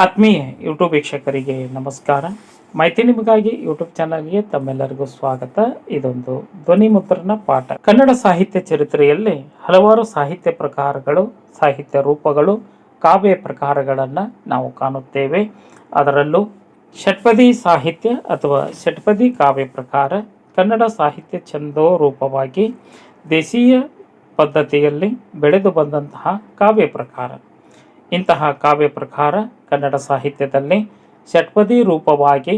ಆತ್ಮೀಯ ಯೂಟ್ಯೂಬ್ ವೀಕ್ಷಕರಿಗೆ ನಮಸ್ಕಾರ. ಮಾಹಿತಿ ನಿಮಗಾಗಿ ಯೂಟ್ಯೂಬ್ ಚಾನಲ್ಗೆ ತಮ್ಮೆಲ್ಲರಿಗೂ ಸ್ವಾಗತ. ಇದೊಂದು ಧ್ವನಿ ಮುದ್ರಣ ಪಾಠ. ಕನ್ನಡ ಸಾಹಿತ್ಯ ಚರಿತ್ರೆಯಲ್ಲಿ ಹಲವಾರು ಸಾಹಿತ್ಯ ಪ್ರಕಾರಗಳು, ಸಾಹಿತ್ಯ ರೂಪಗಳು, ಕಾವ್ಯ ಪ್ರಕಾರಗಳನ್ನು ನಾವು ಕಾಣುತ್ತೇವೆ. ಅದರಲ್ಲೂ ಷಟ್ಪದಿ ಸಾಹಿತ್ಯ ಅಥವಾ ಷಟ್ಪದಿ ಕಾವ್ಯ ಪ್ರಕಾರ ಕನ್ನಡ ಸಾಹಿತ್ಯ ಛಂದೋ ರೂಪವಾಗಿ ದೇಶೀಯ ಪದ್ಧತಿಯಲ್ಲಿ ಬೆಳೆದು ಬಂದಂತಹ ಕಾವ್ಯ ಪ್ರಕಾರ. ಇಂತಹ ಕಾವ್ಯ ಪ್ರಕಾರ ಕನ್ನಡ ಸಾಹಿತ್ಯದಲ್ಲಿ ಷಟ್ಪದಿ ರೂಪವಾಗಿ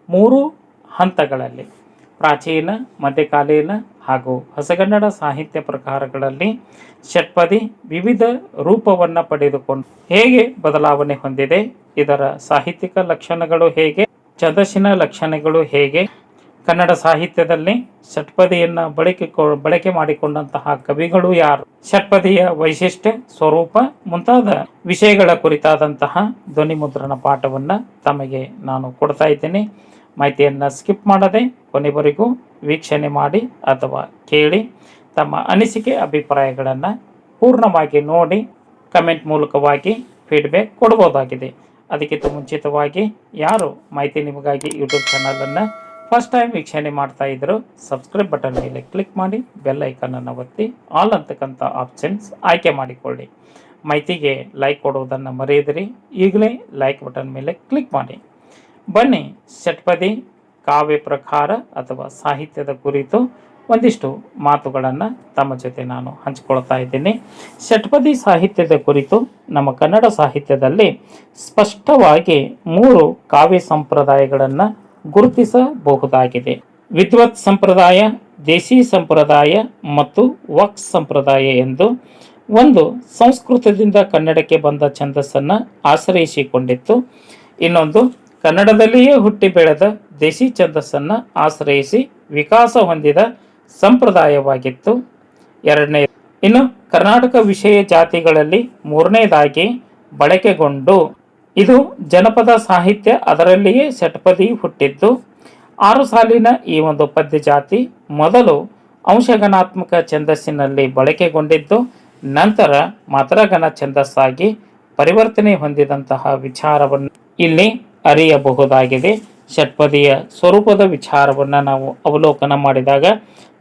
3 ಹಂತಗಳಲ್ಲಿ ಪ್ರಾಚೀನ, ಮಧ್ಯಕಾಲೀನ ಹಾಗೂ ಹೊಸಗನ್ನಡ ಸಾಹಿತ್ಯ ಪ್ರಕಾರಗಳಲ್ಲಿ ಷಟ್ಪದಿ ವಿವಿಧ ರೂಪವನ್ನು ಪಡೆದುಕೊಂಡು ಹೇಗೆ ಬದಲಾವಣೆ ಹೊಂದಿದೆ, ಇದರ ಸಾಹಿತ್ಯಿಕ ಲಕ್ಷಣಗಳು ಹೇಗೆ, ಛಂದಸ್ಸಿನ ಲಕ್ಷಣಗಳು ಹೇಗೆ, ಕನ್ನಡ ಸಾಹಿತ್ಯದಲ್ಲಿ ಷಟ್ಪದಿಯನ್ನು ಬಳಕೆ ಮಾಡಿಕೊಂಡಂತಹ ಕವಿಗಳು ಯಾರು, ಷಟ್ಪದಿಯ ವೈಶಿಷ್ಟ್ಯ, ಸ್ವರೂಪ ಮುಂತಾದ ವಿಷಯಗಳ ಕುರಿತಾದಂತಹ ಧ್ವನಿ ಮುದ್ರಣ ಪಾಠವನ್ನು ತಮಗೆ ನಾನು ಕೊಡ್ತಾ ಇದ್ದೇನೆ. ಮಾಹಿತಿಯನ್ನು ಸ್ಕಿಪ್ ಮಾಡದೆ ಕೊನೆವರೆಗೂ ವೀಕ್ಷಣೆ ಮಾಡಿ ಅಥವಾ ಕೇಳಿ ತಮ್ಮ ಅನಿಸಿಕೆ ಅಭಿಪ್ರಾಯಗಳನ್ನು ಪೂರ್ಣವಾಗಿ ನೋಡಿ ಕಮೆಂಟ್ ಮೂಲಕವಾಗಿ ಫೀಡ್ಬ್ಯಾಕ್ ಕೊಡ್ಬೋದಾಗಿದೆ. ಅದಕ್ಕಿಂತ ಮುಂಚಿತವಾಗಿ ಯಾರು ಮಾಹಿತಿ ನಿಮಗಾಗಿ ಯೂಟ್ಯೂಬ್ ಚಾನಲನ್ನು ಫಸ್ಟ್ ಟೈಮ್ ವೀಕ್ಷಣೆ ಮಾಡ್ತಾ ಇದ್ರು, ಸಬ್ಸ್ಕ್ರೈಬ್ ಬಟನ್ ಮೇಲೆ ಕ್ಲಿಕ್ ಮಾಡಿ ಬೆಲ್ ಐಕನನ್ನು ಒತ್ತಿ ಆಲ್ ಅಂತಕ್ಕಂಥ ಆಪ್ಷನ್ಸ್ ಆಯ್ಕೆ ಮಾಡಿಕೊಳ್ಳಿ. ಮಾಹಿತಿಗೆ ಲೈಕ್ ಕೊಡುವುದನ್ನು ಮರೆಯದಿರಿ. ಈಗಲೇ ಲೈಕ್ ಬಟನ್ ಮೇಲೆ ಕ್ಲಿಕ್ ಮಾಡಿ. ಬನ್ನಿ, ಷಟ್ಪದಿ ಕಾವ್ಯ ಪ್ರಕಾರ ಅಥವಾ ಸಾಹಿತ್ಯದ ಕುರಿತು ಒಂದಿಷ್ಟು ಮಾತುಗಳನ್ನು ತಮ್ಮ ಜೊತೆ ನಾನು ಹಂಚಿಕೊಳ್ತಾ ಇದ್ದೀನಿ. ಷಟ್ಪದಿ ಸಾಹಿತ್ಯದ ಕುರಿತು ನಮ್ಮ ಕನ್ನಡ ಸಾಹಿತ್ಯದಲ್ಲಿ ಸ್ಪಷ್ಟವಾಗಿ 3 ಕಾವ್ಯ ಸಂಪ್ರದಾಯಗಳನ್ನು ಗುರುತಿಸಬಹುದಾಗಿದೆ. ವಿದ್ವತ್ ಸಂಪ್ರದಾಯ, ದೇಸಿ ಸಂಪ್ರದಾಯ ಮತ್ತು ವಕ್ ಸಂಪ್ರದಾಯ ಎಂದು ಒಂದು ಸಂಸ್ಕೃತದಿಂದ ಕನ್ನಡಕ್ಕೆ ಬಂದ ಛಂದಸ್ಸನ್ನು ಆಶ್ರಯಿಸಿಕೊಂಡಿತ್ತು. ಇನ್ನೊಂದು ಕನ್ನಡದಲ್ಲಿಯೇ ಹುಟ್ಟಿ ಬೆಳೆದ ದೇಸಿ ಛಂದಸ್ಸನ್ನು ಆಶ್ರಯಿಸಿ ವಿಕಾಸ ಹೊಂದಿದ ಸಂಪ್ರದಾಯವಾಗಿತ್ತು. ಎರಡನೇ, ಇನ್ನು ಕರ್ನಾಟಕ ವಿಷಯ ಜಾತಿಗಳಲ್ಲಿ 3ನೇದಾಗಿ ಬಳಕೆಗೊಂಡು ಇದು ಜನಪದ ಸಾಹಿತ್ಯ, ಅದರಲ್ಲಿಯೇ ಷಟ್ಪದಿ ಹುಟ್ಟಿದ್ದು. 6 ಸಾಲಿನ ಈ ಒಂದು ಪದ್ಯ ಜಾತಿ ಮೊದಲು ಅಂಶಗಣಾತ್ಮಕ ಛಂದಸ್ಸಿನಲ್ಲಿ ಬಳಕೆಗೊಂಡಿದ್ದು, ನಂತರ ಮಾತ್ರಗಣ ಛಂದಸ್ಸಾಗಿ ಪರಿವರ್ತನೆ ಹೊಂದಿದಂತಹ ವಿಚಾರವನ್ನು ಇಲ್ಲಿ ಅರಿಯಬಹುದಾಗಿದೆ. ಷಟ್ಪದಿಯ ಸ್ವರೂಪದ ವಿಚಾರವನ್ನು ನಾವು ಅವಲೋಕನ ಮಾಡಿದಾಗ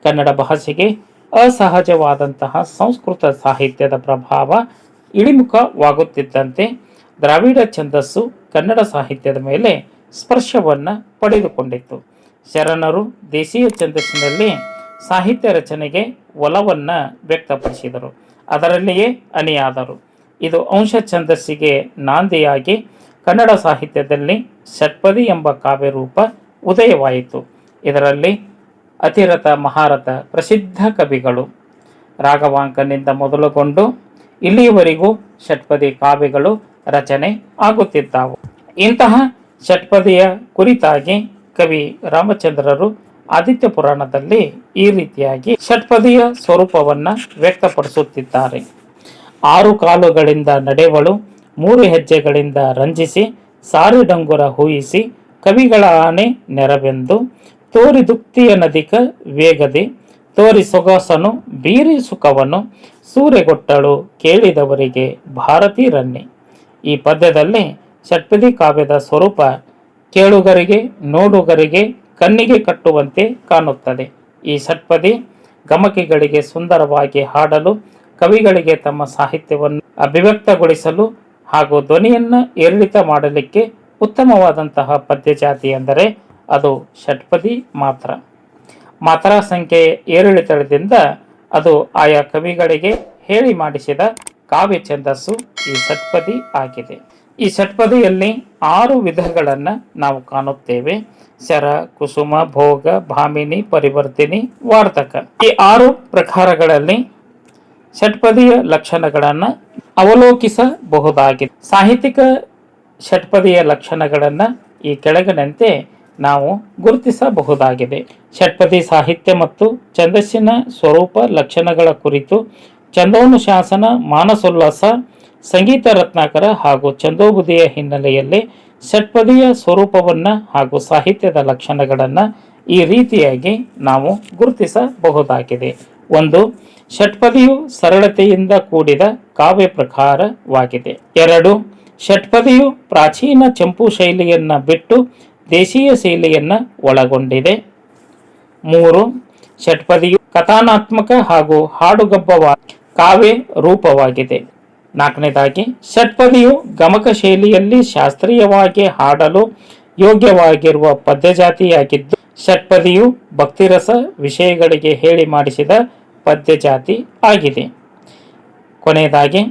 ಕನ್ನಡ ಭಾಷೆಗೆ ಅಸಹಜವಾದಂತಹ ಸಂಸ್ಕೃತ ಸಾಹಿತ್ಯದ ಪ್ರಭಾವ ಇಳಿಮುಖವಾಗುತ್ತಿದ್ದಂತೆ ದ್ರಾವಿಡ ಛಂದಸ್ಸು ಕನ್ನಡ ಸಾಹಿತ್ಯದ ಮೇಲೆ ಸ್ಪರ್ಶವನ್ನು ಪಡೆದುಕೊಂಡಿತ್ತು. ಶರಣರು ದೇಶೀಯ ಛಂದಸ್ಸಿನಲ್ಲಿ ಸಾಹಿತ್ಯ ರಚನೆಗೆ ಒಲವನ್ನು ವ್ಯಕ್ತಪಡಿಸಿದರು, ಅದರಲ್ಲಿಯೇ ಅಣಿಯಾದರು. ಇದು ಅಂಶ ಛಂದಸ್ಸಿಗೆ ನಾಂದಿಯಾಗಿ ಕನ್ನಡ ಸಾಹಿತ್ಯದಲ್ಲಿ ಷಟ್ಪದಿ ಎಂಬ ಕಾವ್ಯರೂಪ ಉದಯವಾಯಿತು. ಇದರಲ್ಲಿ ಅತಿರಥ, ಮಹಾರಥ ಪ್ರಸಿದ್ಧ ಕವಿಗಳು ರಾಘವಾಂಕನಿಂದ ಮೊದಲುಗೊಂಡು ಇಲ್ಲಿಯವರೆಗೂ ಷಟ್ಪದಿ ಕಾವ್ಯಗಳು ರಚನೆ ಆಗುತ್ತಿದ್ದವು. ಇಂತಹ ಷಟ್ಪದಿಯ ಕುರಿತಾಗಿ ಕವಿ ರಾಮಚಂದ್ರರು ಆದಿತ್ಯ ಪುರಾಣದಲ್ಲಿ ಈ ರೀತಿಯಾಗಿ ಷಟ್ಪದಿಯ ಸ್ವರೂಪವನ್ನು ವ್ಯಕ್ತಪಡಿಸುತ್ತಿದ್ದಾರೆ. 6 ಕಾಲುಗಳಿಂದ ನಡೆವಳು, 3 ಹೆಜ್ಜೆಗಳಿಂದ ರಂಜಿಸಿ, ಸಾರಿ ಡಂಗುರ ಹೂಯಿಸಿ, ಕವಿಗಳ ಆನೆ ನೆರವೆಂದು, ತೋರಿದುಕ್ತಿಯ ನದಿಕ ವೇಗದೆ, ತೋರಿ ಸೊಗಸನು ಬೀರಿ ಸುಖವನ್ನು, ಸೂರೆಗೊಟ್ಟಳು ಕೇಳಿದವರಿಗೆ ಭಾರತೀ ರನ್ನಿ. ಈ ಪದ್ಯದಲ್ಲಿ ಷಟ್ಪದಿ ಕಾವ್ಯದ ಸ್ವರೂಪ ಕೇಳುಗರಿಗೆ, ನೋಡುಗರಿಗೆ ಕಣ್ಣಿಗೆ ಕಟ್ಟುವಂತೆ ಕಾಣುತ್ತದೆ. ಈ ಷಟ್ಪದಿ ಗಮಕಿಗಳಿಗೆ ಸುಂದರವಾಗಿ ಹಾಡಲು, ಕವಿಗಳಿಗೆ ತಮ್ಮ ಸಾಹಿತ್ಯವನ್ನು ಅಭಿವ್ಯಕ್ತಗೊಳಿಸಲು ಹಾಗೂ ಧ್ವನಿಯನ್ನು ಏರಿಳಿತ ಮಾಡಲಿಕ್ಕೆ ಉತ್ತಮವಾದಂತಹ ಪದ್ಯ ಜಾತಿ ಎಂದರೆ ಅದು ಷಟ್ಪದಿ ಮಾತ್ರ. ಮಾತ್ರ ಸಂಖ್ಯೆಯ ಏರಿಳಿತದಿಂದ ಅದು ಆಯಾ ಕವಿಗಳಿಗೆ ಹೇಳಿ ಮಾಡಿಸಿದ ಕಾವ್ಯ ಛಂದಸ್ಸು ಈ ಷಟ್ಪದಿ ಆಗಿದೆ. ಈ ಷಟ್ಪದಿಯಲ್ಲಿ 6 ವಿಧಗಳನ್ನು ನಾವು ಕಾಣುತ್ತೇವೆ. ಶರ, ಕುಸುಮ, ಭೋಗ, ಭಾಮಿನಿ, ಪರಿವರ್ತಿನಿ, ವಾರ್ತಕ. ಈ 6 ಪ್ರಕಾರಗಳಲ್ಲಿ ಷಟ್ಪದಿಯ ಲಕ್ಷಣಗಳನ್ನು ಅವಲೋಕಿಸಬಹುದಾಗಿದೆ. ಸಾಹಿತ್ಯಿಕ ಷಟ್ಪದಿಯ ಲಕ್ಷಣಗಳನ್ನು ಈ ಕೆಳಗಿನಂತೆ ನಾವು ಗುರುತಿಸಬಹುದಾಗಿದೆ. ಷಟ್ಪದಿ ಸಾಹಿತ್ಯ ಮತ್ತು ಛಂದಸ್ಸಿನ ಸ್ವರೂಪ ಲಕ್ಷಣಗಳ ಕುರಿತು ಛಂದೋನುಶಾಸನ, ಮಾನಸೋಲ್ಲಾಸ, ಸಂಗೀತ ರತ್ನಾಕರ ಹಾಗೂ ಛಂದೋಬುದಿಯ ಹಿನ್ನೆಲೆಯಲ್ಲಿ ಷಟ್ಪದಿಯ ಸ್ವರೂಪವನ್ನು ಹಾಗೂ ಸಾಹಿತ್ಯದ ಲಕ್ಷಣಗಳನ್ನು ಈ ರೀತಿಯಾಗಿ ನಾವು ಗುರುತಿಸಬಹುದಾಗಿದೆ. 1. ಷಟ್ಪದಿಯು ಸರಳತೆಯಿಂದ ಕೂಡಿದ ಕಾವ್ಯ ಪ್ರಕಾರವಾಗಿದೆ. 2. ಷಟ್ಪದಿಯು ಪ್ರಾಚೀನ ಚಂಪು ಶೈಲಿಯನ್ನು ಬಿಟ್ಟು ದೇಶೀಯ ಶೈಲಿಯನ್ನು ಒಳಗೊಂಡಿದೆ. 3. ಷಟ್ಪದಿಯು ಕಥಾನಾತ್ಮಕ ಹಾಗೂ ಹಾಡುಗಬ್ಬವ ಕಾವ್ಯ ರೂಪವಾಗಿದೆ. 4ನೇದಾಗಿ ಷಟ್ಪದಿಯು ಗಮಕ ಶೈಲಿಯಲ್ಲಿ ಶಾಸ್ತ್ರೀಯವಾಗಿ ಹಾಡಲು ಯೋಗ್ಯವಾಗಿರುವ ಪದ್ಯಜಾತಿಯಾಗಿದ್ದು, ಷಟ್ಪದಿಯು ಭಕ್ತಿರಸ ವಿಷಯಗಳಿಗೆ ಹೇಳಿ ಮಾಡಿಸಿದ ಪದ್ಯಜಾತಿ ಆಗಿದೆ. ಕೊನೆಯದಾಗಿ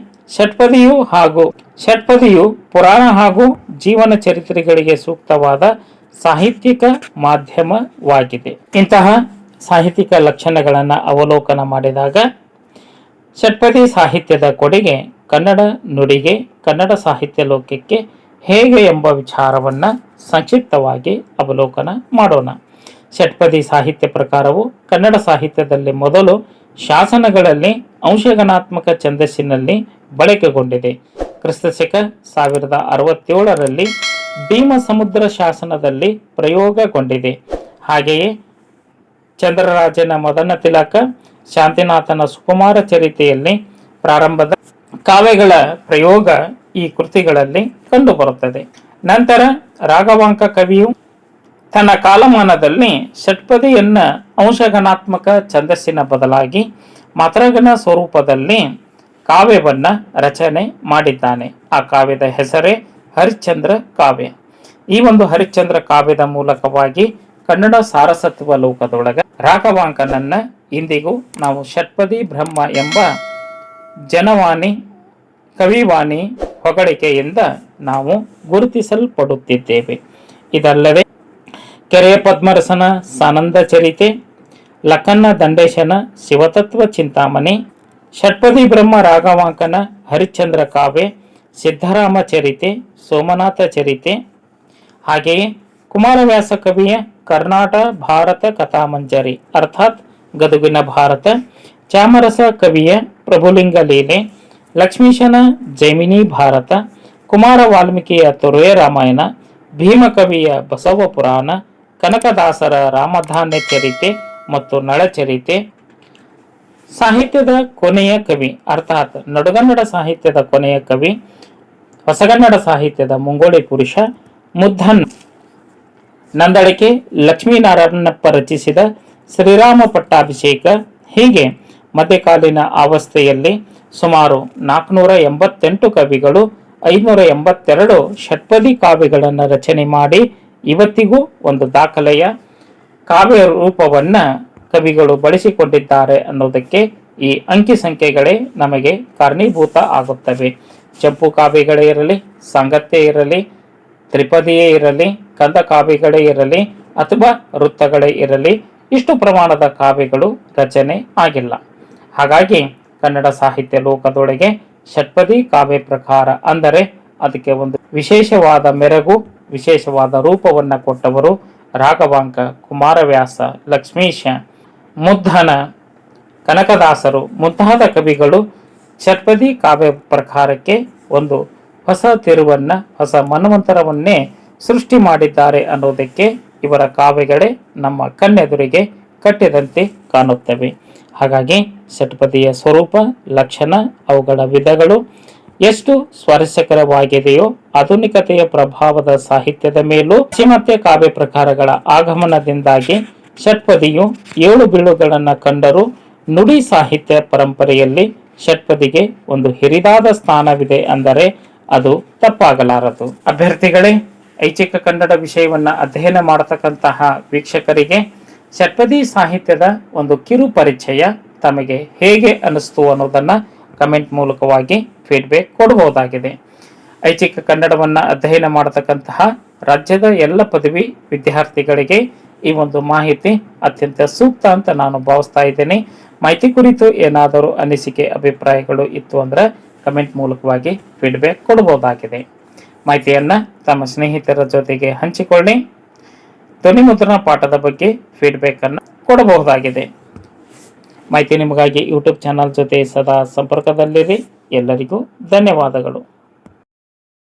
ಷಟ್ಪದಿಯು ಪುರಾಣ ಹಾಗೂ ಜೀವನ ಚರಿತ್ರೆಗಳಿಗೆ ಸೂಕ್ತವಾದ ಸಾಹಿತ್ಯಿಕ ಮಾಧ್ಯಮವಾಗಿದೆ. ಇಂತಹ ಸಾಹಿತ್ಯಿಕ ಲಕ್ಷಣಗಳನ್ನು ಅವಲೋಕನ ಮಾಡಿದಾಗ ಷಟ್ಪದಿ ಸಾಹಿತ್ಯದ ಕೊಡುಗೆ ಕನ್ನಡ ನುಡಿಗೆ, ಕನ್ನಡ ಸಾಹಿತ್ಯ ಲೋಕಕ್ಕೆ ಹೇಗೆ ಎಂಬ ವಿಚಾರವನ್ನು ಸಂಕ್ಷಿಪ್ತವಾಗಿ ಅವಲೋಕನ ಮಾಡೋಣ. ಷಟ್ಪದಿ ಸಾಹಿತ್ಯ ಪ್ರಕಾರವು ಕನ್ನಡ ಸಾಹಿತ್ಯದಲ್ಲಿ ಮೊದಲು ಶಾಸನಗಳಲ್ಲಿ ಅಂಶಗಣಾತ್ಮಕ ಛಂದಸ್ಸಿನಲ್ಲಿ ಬಳಕೆಗೊಂಡಿದೆ. ಕ್ರಿಸ್ತಶಕ 1067ರಲ್ಲಿ ಭೀಮಸಮುದ್ರ ಶಾಸನದಲ್ಲಿ ಪ್ರಯೋಗಗೊಂಡಿದೆ. ಹಾಗೆಯೇ ಚಂದ್ರರಾಜನ ಮದನ ತಿಲಕ, ಶಾಂತಿನಾಥನ ಸುಕುಮಾರ ಚರಿತೆಯಲ್ಲಿ ಪ್ರಾರಂಭದ ಕಾವ್ಯಗಳ ಪ್ರಯೋಗ ಈ ಕೃತಿಗಳಲ್ಲಿ ಕಂಡುಬರುತ್ತದೆ. ನಂತರ ರಾಘವಾಂಕ ಕವಿಯು ತನ್ನ ಕಾಲಮಾನದಲ್ಲಿ ಷಟ್ಪದಿಯನ್ನ ಅಂಶಗಣಾತ್ಮಕ ಛಂದಸ್ಸಿನ ಬದಲಾಗಿ ಮಾತ್ರಗಣ ಸ್ವರೂಪದಲ್ಲಿ ಕಾವ್ಯವನ್ನ ರಚನೆ ಮಾಡಿದ್ದಾನೆ. ಆ ಕಾವ್ಯದ ಹೆಸರೇ ಹರಿಶ್ಚಂದ್ರ ಕಾವ್ಯ. ಈ ಒಂದು ಹರಿಶ್ಚಂದ್ರ ಕಾವ್ಯದ ಮೂಲಕವಾಗಿ ಕನ್ನಡ ಸಾರಸತ್ವ ಲೋಕದೊಳಗ ರಾಘವಾಂಕನನ್ನ ಇಂದಿಗೂ ನಾವು ಷಟ್ಪದಿ ಬ್ರಹ್ಮ ಎಂಬ ಜನವಾಣಿ ಕವಿವಾಣಿ ಹೊಗಳಿಕೆಯಿಂದ ನಾವು ಗುರುತಿಸಲ್ಪಡುತ್ತಿದ್ದೇವೆ. ಇದಲ್ಲದೆ ಕೆರೆಯ ಪದ್ಮರಸನ ಸಾನಂದ ಚರಿತೆ, ಲಕ್ಕನ್ನ ದಂಡೇಶನ ಶಿವತತ್ವ ಚಿಂತಾಮಣಿ, ಷಟ್ಪದಿ ಬ್ರಹ್ಮ ರಾಘವಾಂಕನ ಹರಿಶ್ಚಂದ್ರ ಕಾವ್ಯ, ಸಿದ್ಧರಾಮ ಚರಿತೆ, ಸೋಮನಾಥ ಚರಿತೆ, ಹಾಗೆಯೇ ಕುಮಾರವ್ಯಾಸ ಕವಿಯ ಕರ್ನಾಟ ಭಾರತ ಕಥಾಮಂಜರಿ ಅರ್ಥಾತ್ ಗದುಗಿನ ಭಾರತ, ಚಾಮರಸ ಕವಿಯ ಪ್ರಭುಲಿಂಗ ಲೀಲೆ, ಲಕ್ಷ್ಮೀಶನ ಜೈಮಿನಿ ಭಾರತ, ಕುಮಾರ ವಾಲ್ಮೀಕಿಯ ತೊರೆಯ ರಾಮಾಯಣ, ಭೀಮಕವಿಯ ಬಸವ ಪುರಾಣ, ಕನಕದಾಸರ ರಾಮಧಾನ್ಯ ಚರಿತೆ ಮತ್ತು ನಳಚರಿತೆ, ಸಾಹಿತ್ಯದ ಕೊನೆಯ ಕವಿ ಅರ್ಥಾತ್ ನಡುಗನ್ನಡ ಸಾಹಿತ್ಯದ ಕೊನೆಯ ಕವಿ, ಹೊಸಗನ್ನಡ ಸಾಹಿತ್ಯದ ಮುಂಗೋಳಿ ಪುರುಷ ಮುದ್ದನ್, ನಂದಳಿಕೆ ಲಕ್ಷ್ಮೀನಾರಾಯಣಪ್ಪ ರಚಿಸಿದ ಶ್ರೀರಾಮ ಪಟ್ಟಾಭಿಷೇಕ, ಹೀಗೆ ಮಧ್ಯಕಾಲೀನ ಅವಸ್ಥೆಯಲ್ಲಿ ಸುಮಾರು 488 ಕವಿಗಳು 582 ಷಟ್ಪದಿ ಕಾವ್ಯಗಳನ್ನು ರಚನೆ ಮಾಡಿ ಇವತ್ತಿಗೂ ಒಂದು ದಾಖಲೆಯ ಕಾವ್ಯ ರೂಪವನ್ನ ಕವಿಗಳು ಬಳಸಿಕೊಂಡಿದ್ದಾರೆ ಅನ್ನೋದಕ್ಕೆ ಈ ಅಂಕಿ ಸಂಖ್ಯೆಗಳೇ ನಮಗೆ ಕಾರಣೀಭೂತ ಆಗುತ್ತವೆ. ಚಂಪು ಕಾವ್ಯಗಳೇ ಇರಲಿ, ಸಾಂಗತ್ಯ ಇರಲಿ, ತ್ರಿಪದಿಯೇ ಇರಲಿ, ಕಂದ ಕಾವ್ಯಗಳೇ ಇರಲಿ ಅಥವಾ ವೃತ್ತಗಳೇ ಇರಲಿ, ಇಷ್ಟು ಪ್ರಮಾಣದ ಕಾವ್ಯಗಳು ರಚನೆ ಆಗಿಲ್ಲ. ಹಾಗಾಗಿ ಕನ್ನಡ ಸಾಹಿತ್ಯ ಲೋಕದೊಳಗೆ ಷಟ್ಪದಿ ಕಾವ್ಯ ಪ್ರಕಾರ ಅಂದರೆ ಅದಕ್ಕೆ ಒಂದು ವಿಶೇಷವಾದ ಮೆರಗು, ವಿಶೇಷವಾದ ರೂಪವನ್ನು ಕೊಟ್ಟವರು ರಾಘವಾಂಕ, ಕುಮಾರವ್ಯಾಸ, ಲಕ್ಷ್ಮೀಶ, ಮುದ್ದನ, ಕನಕದಾಸರು ಮುಂತಾದ ಕವಿಗಳು ಷಟ್ಪದಿ ಕಾವ್ಯ ಪ್ರಕಾರಕ್ಕೆ ಒಂದು ಹೊಸ ತಿರುವನ್ನ, ಹೊಸ ಮನ್ವಂತರವನ್ನೇ ಸೃಷ್ಟಿ ಮಾಡಿದ್ದಾರೆ ಅನ್ನೋದಕ್ಕೆ ಇವರ ಕಾವ್ಯಗಳೇ ನಮ್ಮ ಕಣ್ಣೆದುರಿಗೆ ಕಟ್ಟಿದಂತೆ ಕಾಣುತ್ತವೆ. ಹಾಗಾಗಿ ಷಟ್ಪದಿಯ ಸ್ವರೂಪ, ಲಕ್ಷಣ, ಅವುಗಳ ವಿಧಗಳು ಎಷ್ಟು ಸ್ವಾರಸ್ಯಕರವಾಗಿದೆಯೋ ಆಧುನಿಕತೆಯ ಪ್ರಭಾವದ ಸಾಹಿತ್ಯದ ಮೇಲೂ ಪಾಶ್ಚಿಮಾತ್ಯ ಕಾವ್ಯ ಪ್ರಕಾರಗಳ ಆಗಮನದಿಂದಾಗಿ ಷಟ್ಪದಿಯು 7 ಬೀಳುಗಳನ್ನು ಕಂಡರೂ ನುಡಿ ಸಾಹಿತ್ಯ ಪರಂಪರೆಯಲ್ಲಿ ಷಟ್ಪದಿಗೆ ಒಂದು ಹಿರಿದಾದ ಸ್ಥಾನವಿದೆ ಅಂದರೆ ಅದು ತಪ್ಪಾಗಲಾರದು. ಅಭ್ಯರ್ಥಿಗಳೇ, ಐಚ್ಛಿಕ ಕನ್ನಡ ವಿಷಯವನ್ನ ಅಧ್ಯಯನ ಮಾಡತಕ್ಕಂತಹ ವೀಕ್ಷಕರಿಗೆ ಷಟ್ಪದಿ ಸಾಹಿತ್ಯದ ಒಂದು ಕಿರು ಪರಿಚಯ ತಮಗೆ ಹೇಗೆ ಅನಿಸ್ತು ಅನ್ನೋದನ್ನ ಕಮೆಂಟ್ ಮೂಲಕವಾಗಿ ಫೀಡ್ಬ್ಯಾಕ್ ಕೊಡಬಹುದಾಗಿದೆ. ಐಚ್ಛಿಕ ಕನ್ನಡವನ್ನ ಅಧ್ಯಯನ ಮಾಡತಕ್ಕಂತಹ ರಾಜ್ಯದ ಎಲ್ಲ ಪದವಿ ವಿದ್ಯಾರ್ಥಿಗಳಿಗೆ ಈ ಒಂದು ಮಾಹಿತಿ ಅತ್ಯಂತ ಸೂಕ್ತ ಅಂತ ನಾನು ಭಾವಿಸ್ತಾ ಇದ್ದೇನೆ. ಮಾಹಿತಿ ಕುರಿತು ಏನಾದರೂ ಅನಿಸಿಕೆ, ಅಭಿಪ್ರಾಯಗಳು ಇತ್ತು ಅಂದ್ರೆ ಕಮೆಂಟ್ ಮೂಲಕವಾಗಿ ಫೀಡ್ಬ್ಯಾಕ್ ಕೊಡಬಹುದಾಗಿದೆ. ಮಾಹಿತಿಯನ್ನ ತಮ್ಮ ಸ್ನೇಹಿತರ ಜೊತೆಗೆ ಹಂಚಿಕೊಳ್ಳಿ. ಧ್ವನಿ ಮುದ್ರಣ ಪಾಠದ ಬಗ್ಗೆ ಫೀಡ್ಬ್ಯಾಕ್ ಅನ್ನು ಕೊಡಬಹುದಾಗಿದೆ. ಮಾಹಿತಿ ನಿಮಗಾಗಿ ಯೂಟ್ಯೂಬ್ ಚಾನಲ್ ಜೊತೆ ಸದಾ ಸಂಪರ್ಕದಲ್ಲಿರಿ. ಎಲ್ಲರಿಗೂ ಧನ್ಯವಾದಗಳು.